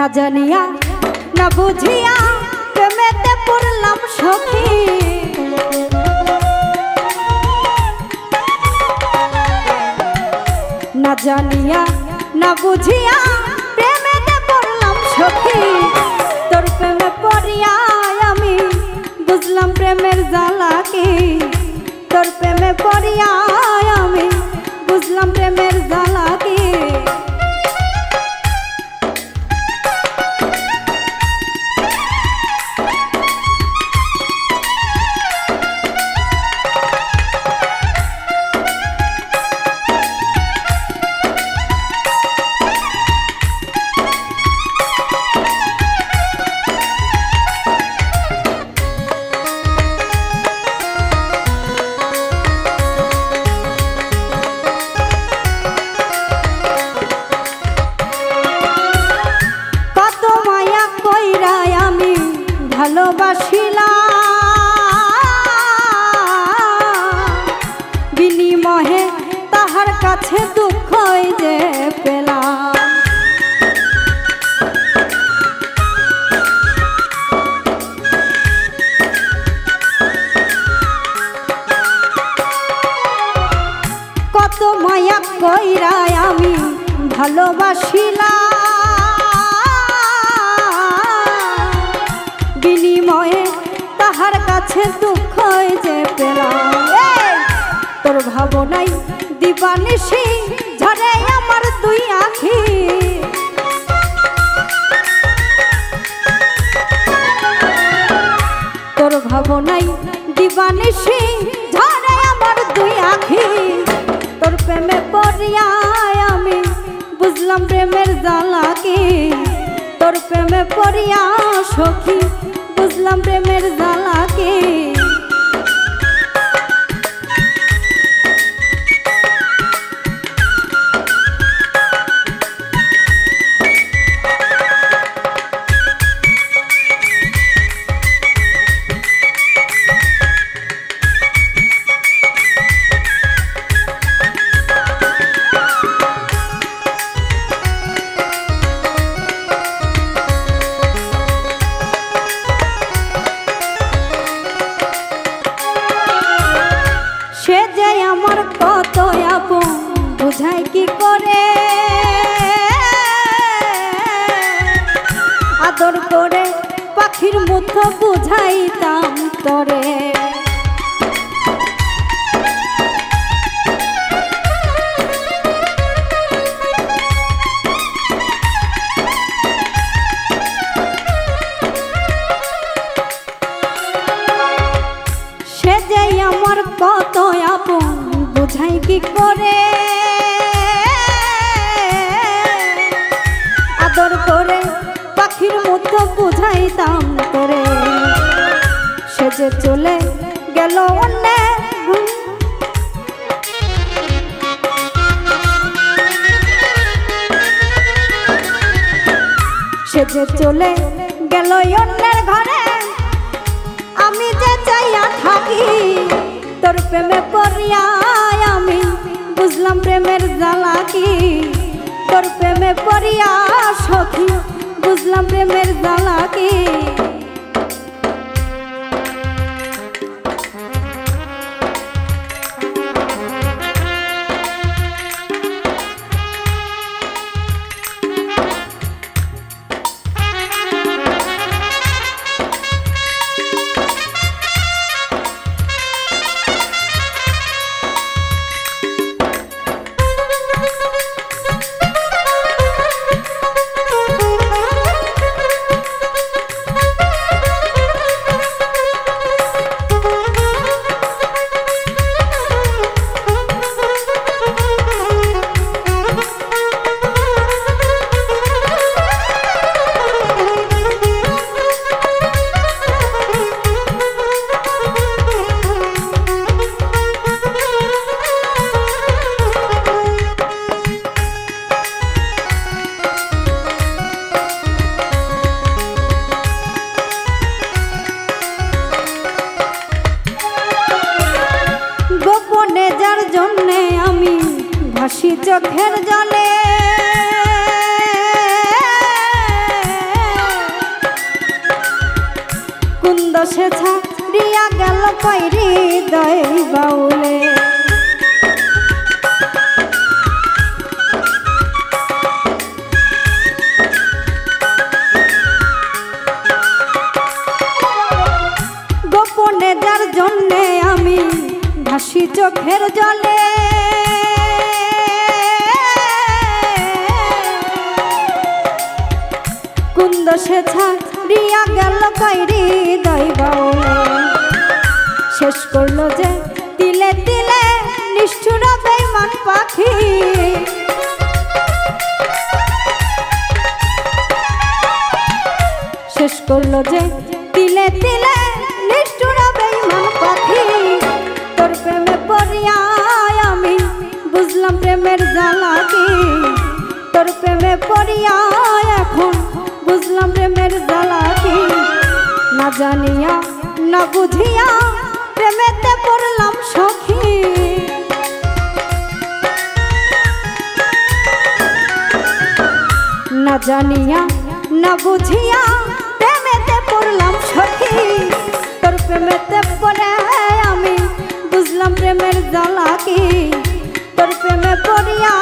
না জানিয়া না বুঝিয়া প্রেমেতে পড়লাম সখী না জানিয়া না বুঝিয়া প্রেমেতে পড়লাম সখী তোর প্রেমে পড়িয়া আমি বুঝলাম প্রেমের জ্বালা কি তোর প্রেমে পড়িয়া আমি বুঝলাম প্রেমের জ্বালা কি ভালোবাসিলাম বিনিময়ে তাহার কাছে দুঃখ যে পেলাম কত মায়া কইরা আমি ভালোবাসিলাম বিনিময়ে তাহার কাছে দুঃখ যে পেলাম তোর ভাবনাই দিবানিশি ঝরে আমার দুই আখি তোর ভাবনাই দিবানিশি ঝরে আমার দুই আখি তোর প্রেমে পড়িয়া আমি বুঝলাম প্রেমের জ্বালা কি তোর প্রেমে পড়িয়া সখী বুঝলাম প্রেমের জ্বালা কি বুঝাই কি করে আদর করে পাখির মতো বুঝাইতাম তোরে সে যে আমার কত আপন বুঝাই কি করে আদর করে পাখির মতো বুঝাইতাম তোরে সে যে চলে গেল অন্য সে যে চলে গেল অন্যের ঘরে আমি যে চাইয়া থাকি তোর প্রেমে পড়িয়া আমি বুঝলাম প্রেমের জ্বালা কি তোর প্রেমে পড়িয়া সখী বুঝলাম প্রেমের জ্বালা কি ভাসি চোখের জলে সে ছাড়িয়া গেল কইরি হৃদয় বাউলে গোপনে যার জন্যে আমি ভাসি চোখের জলে কুন্দ সে ছাড়িয়া গেল কইরি হৃদয় বাউলে শেষ করলো যে তিলে তিলে নিষ্ঠুর বেঈমান পাখি শেষ করলো যে তিলে তিলে নিষ্ঠুর বেঈমান পাখি তোর প্রেমে পড়িয়া আমি বুঝলাম প্রেমের জ্বালা কি তোর প্রেমে পড়িয়া এখন বুঝলাম প্রেমের জ্বালা কি না জানিয়া না বুঝিয়া প্রেমেতে পড়লাম সখী না জানিয়া না বুঝিয়া প্রেমেতে পড়লাম সখী তোর প্রেমেতে পড়ে আমি বুঝলাম প্রেমের জ্বালা কি তোর প্রেমে পড়িয়া